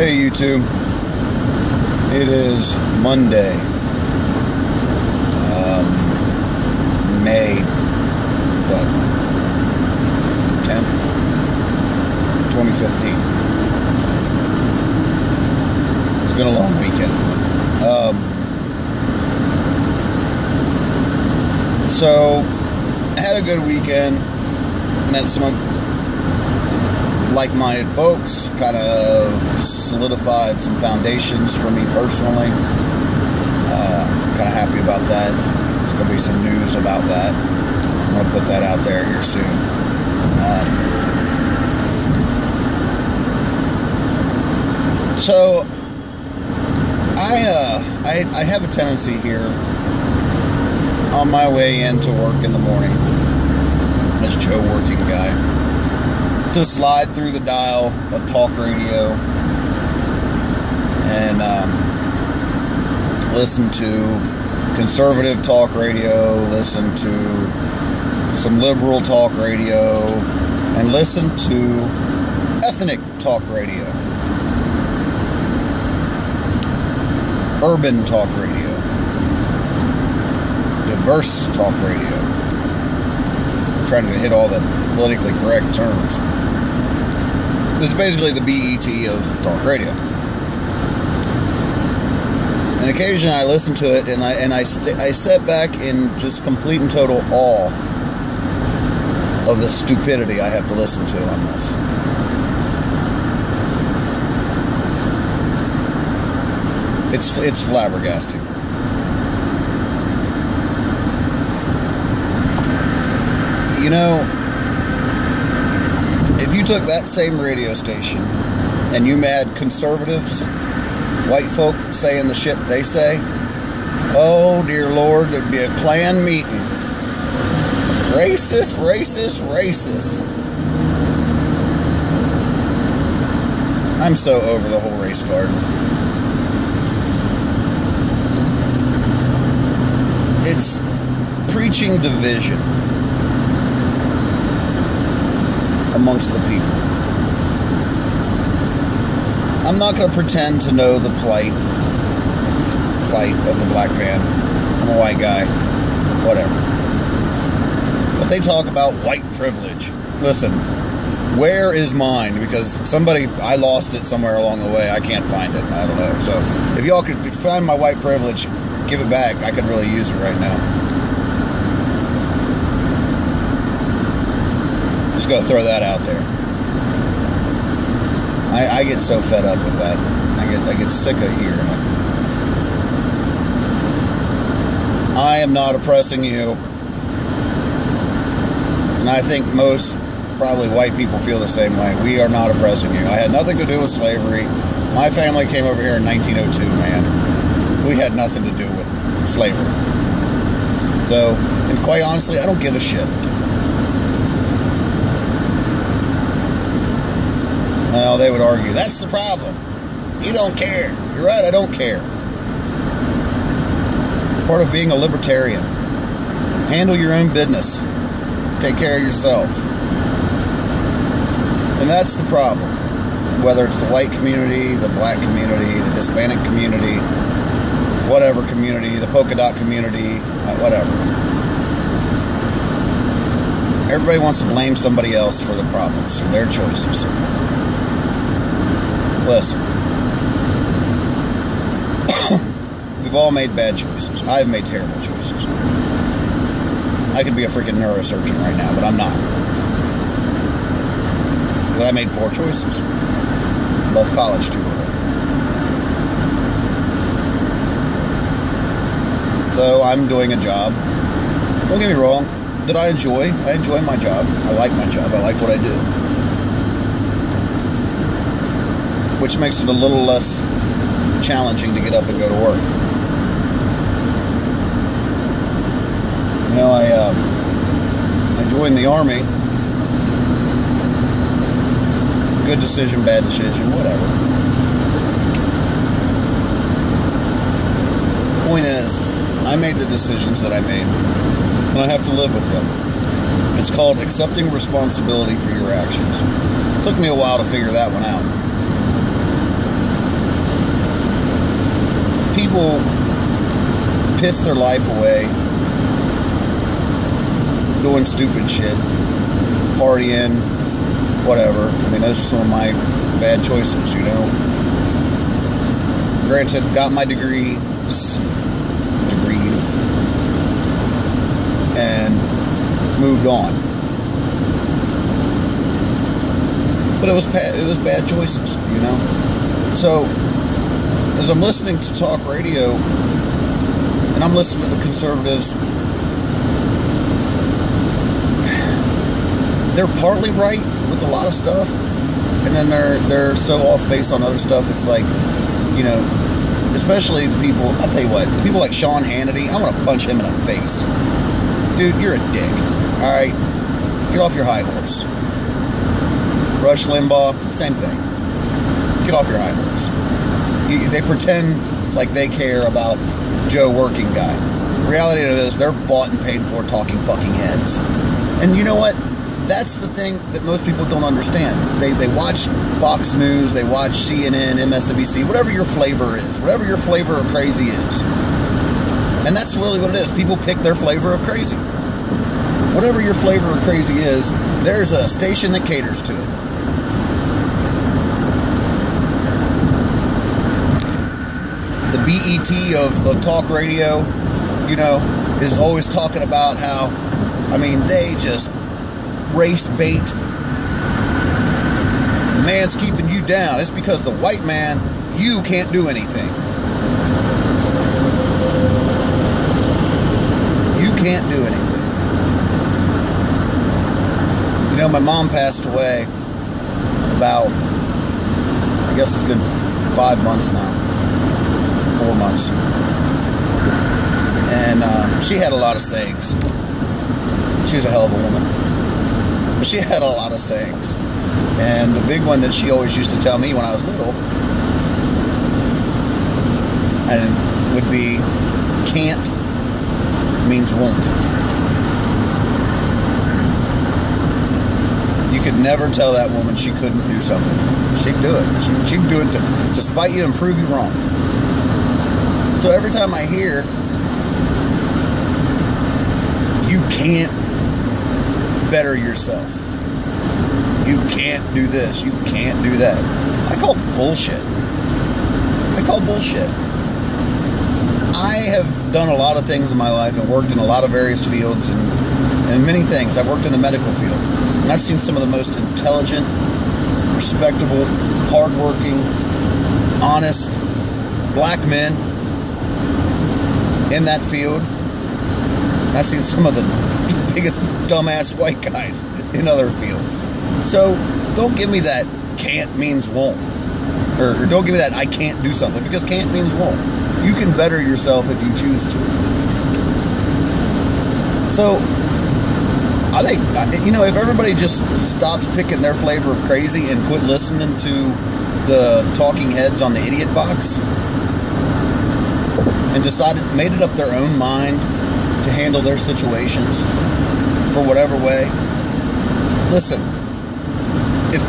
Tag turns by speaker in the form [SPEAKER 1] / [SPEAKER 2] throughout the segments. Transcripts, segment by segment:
[SPEAKER 1] Hey YouTube, it is Monday, May 10th, 2015. It's been a long weekend. So I had a good weekend, met some like-minded folks, kind of solidified some foundations for me personally. Kind of happy about that. There's going to be some news about that. I'm going to put that out there here soon. So I have a tendency here on my way into work in the morning, as Joe working guy, to slide through the dial of talk radio and listen to conservative talk radio, listen to some liberal talk radio, and listen to ethnic talk radio, urban talk radio, diverse talk radio. I'm trying to hit all the politically correct terms. It's basically the BET of talk radio. And occasionally I listen to it and I sit back in just complete and total awe of the stupidity I have to listen to on this. It's flabbergasting. You know, if you took that same radio station and you had conservatives, white folk saying the shit they say, oh dear Lord, there'd be a Klan meeting. Racist, racist, racist. I'm so over the whole race card. It's preaching division amongst the people. I'm not going to pretend to know the plight of the black man. I'm a white guy. Whatever. But they talk about white privilege. Listen, where is mine? Because I lost it somewhere along the way. I can't find it. I don't know. So if y'all could find my white privilege, give it back. I could really use it right now. Just gotta throw that out there. I get so fed up with that. I get sick of hearing it. I am not oppressing you. And I think most, probably white people feel the same way. We are not oppressing you. I had nothing to do with slavery. My family came over here in 1902, man. We had nothing to do with slavery. So, and quite honestly, I don't give a shit. Well, they would argue, that's the problem. You don't care. You're right, I don't care. It's part of being a libertarian. Handle your own business. Take care of yourself. And that's the problem. Whether it's the white community, the black community, the Hispanic community, whatever community, the polka dot community, whatever. Everybody wants to blame somebody else for the problems, for their choices. Listen, we've all made bad choices. I've made terrible choices. I could be a freaking neurosurgeon right now, but I'm not. But I made poor choices. Left college too early. So I'm doing a job. Don't get me wrong. That I enjoy. I enjoy my job. I like my job. I like what I do. Which makes it a little less challenging to get up and go to work. You know, I joined the Army. Good decision, bad decision, whatever. Point is, I made the decisions that I made, and I have to live with them. It's called accepting responsibility for your actions. It took me a while to figure that one out. people piss their life away doing stupid shit, partying, whatever. I mean, those are some of my bad choices, you know. Granted, got my degrees, and moved on. But it was bad choices, you know. So as I'm listening to talk radio, and I'm listening to the conservatives, they're partly right with a lot of stuff, and then they're so off base on other stuff. It's like, you know, especially the people, I'll tell you what, the people like Sean Hannity, I want to punch him in the face. Dude, you're a dick. Alright? Get off your high horse. Rush Limbaugh, same thing. Get off your high horse. They pretend like they care about Joe Working Guy. The reality of it is, they're bought and paid for talking fucking heads. And you know what? That's the thing that most people don't understand. They watch Fox News, they watch CNN, MSNBC, whatever your flavor is, whatever your flavor of crazy is. And that's really what it is. People pick their flavor of crazy. Whatever your flavor of crazy is, there's a station that caters to it. The BET of talk radio, you know, is always talking about how, I mean, they just race bait. The man's keeping you down. It's because the white man, you can't do anything. You can't do anything. You know, my mom passed away about, I guess it's been 5 months now. 4 months. And she had a lot of sayings. She was a hell of a woman. But she had a lot of sayings. And the big one that she always used to tell me when I was little, and would be, can't means won't. You could never tell that woman she couldn't do something. She'd do it. She'd do it to spite you and prove you wrong. So every time I hear, you can't better yourself, you can't do this, you can't do that, I call bullshit. I call bullshit. I have done a lot of things in my life and worked in a lot of various fields and many things. I've worked in the medical field, and I've seen some of the most intelligent, respectable, hardworking, honest black men in that field. And I've seen some of the biggest dumbass white guys in other fields. So don't give me that can't means won't. Or don't give me that I can't do something, because can't means won't. You can better yourself if you choose to. So I think, you know, if everybody just stopped picking their flavor of crazy and quit listening to the talking heads on the idiot box and made it up their own mind to handle their situations for whatever way. Listen, if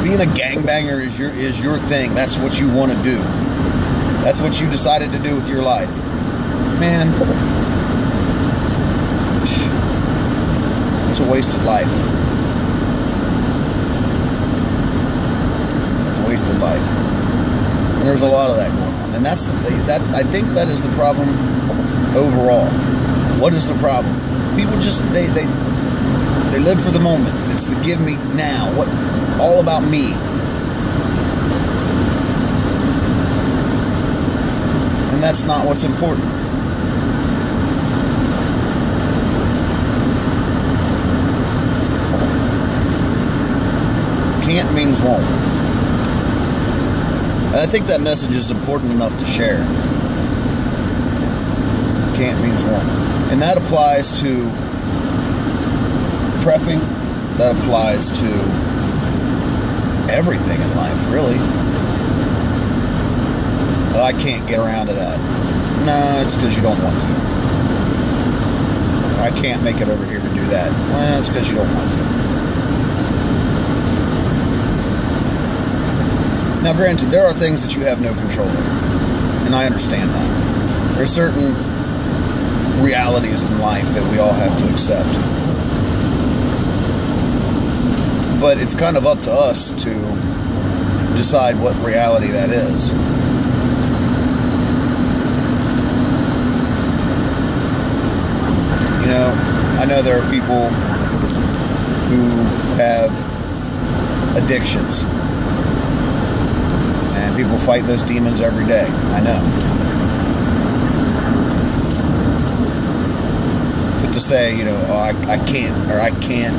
[SPEAKER 1] being a gangbanger is your thing, that's what you want to do, that's what you decided to do with your life, man, it's a wasted life. It's a wasted life. And there's a lot of that going on. And I think that is the problem overall. What is the problem? People just, they live for the moment. It's the give me now. All about me. And that's not what's important. Can't means won't. And I think that message is important enough to share. Can't means won't. And that applies to prepping. That applies to everything in life, really. Well, I can't get around to that. No, it's because you don't want to. I can't make it over here to do that. Well, it's because you don't want to. Now, granted, there are things that you have no control over, and I understand that. There's certain realities in life that we all have to accept. But it's kind of up to us to decide what reality that is. You know, I know there are people who have addictions. And people fight those demons every day. I know. But to say, you know, oh, I can't, or I can't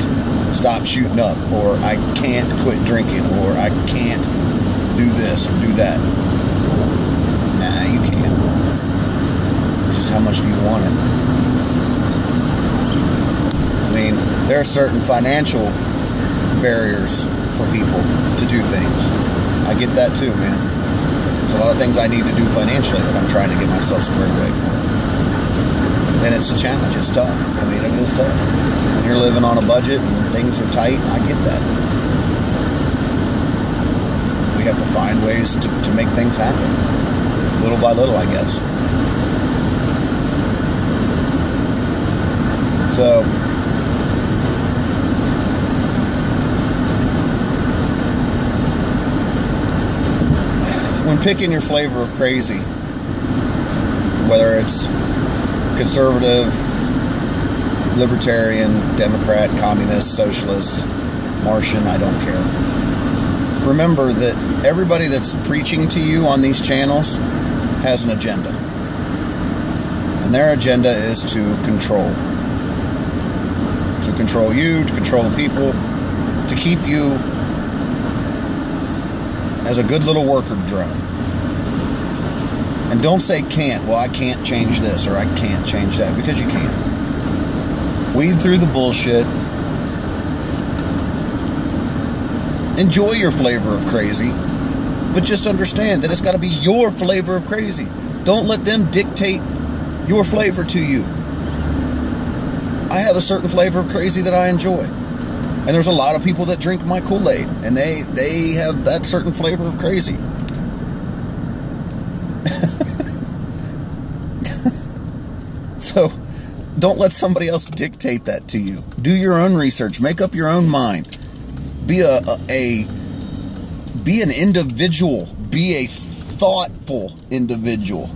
[SPEAKER 1] stop shooting up, or I can't quit drinking, or I can't do this or do that. Nah, you can't. Just how much do you want it? I mean, there are certain financial barriers for people to do things. I get that too, man. There's a lot of things I need to do financially that I'm trying to get myself squared away for. And it's a challenge. It's tough. I mean, it is tough. When you're living on a budget and things are tight, I get that. We have to find ways to make things happen. Little by little, I guess. So, when picking your flavor of crazy, whether it's conservative, libertarian, Democrat, communist, socialist, Martian, I don't care. Remember that everybody that's preaching to you on these channels has an agenda. And their agenda is to control. To control you, to control the people, to keep you as a good little worker drone. And don't say can't. Well, I can't change this or I can't change that, because you can't. Weed through the bullshit. Enjoy your flavor of crazy, but just understand that it's got to be your flavor of crazy. Don't let them dictate your flavor to you. I have a certain flavor of crazy that I enjoy. And there's a lot of people that drink my Kool-Aid, and they have that certain flavor of crazy. So, don't let somebody else dictate that to you. Do your own research. Make up your own mind. Be be an individual. Be a thoughtful individual.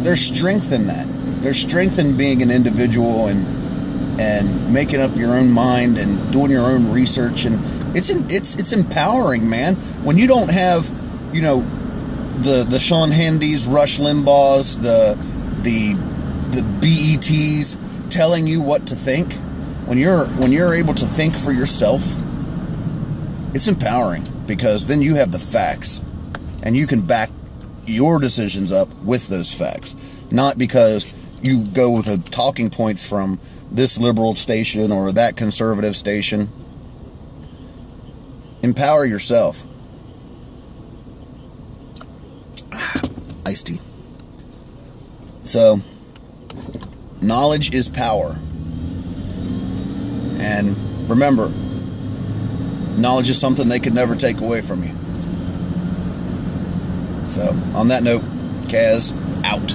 [SPEAKER 1] There's strength in that. There's strength in being an individual and making up your own mind and doing your own research, and it's empowering, man. When you don't have, you know, the Sean Hannity's, Rush Limbaugh's, the BET's telling you what to think. When you're able to think for yourself, it's empowering, because then you have the facts and you can back your decisions up with those facts, not because you go with the talking points from this liberal station or that conservative station. Empower yourself. Iced tea. So, knowledge is power. And remember, knowledge is something they could never take away from you. So, on that note, Kaz, out.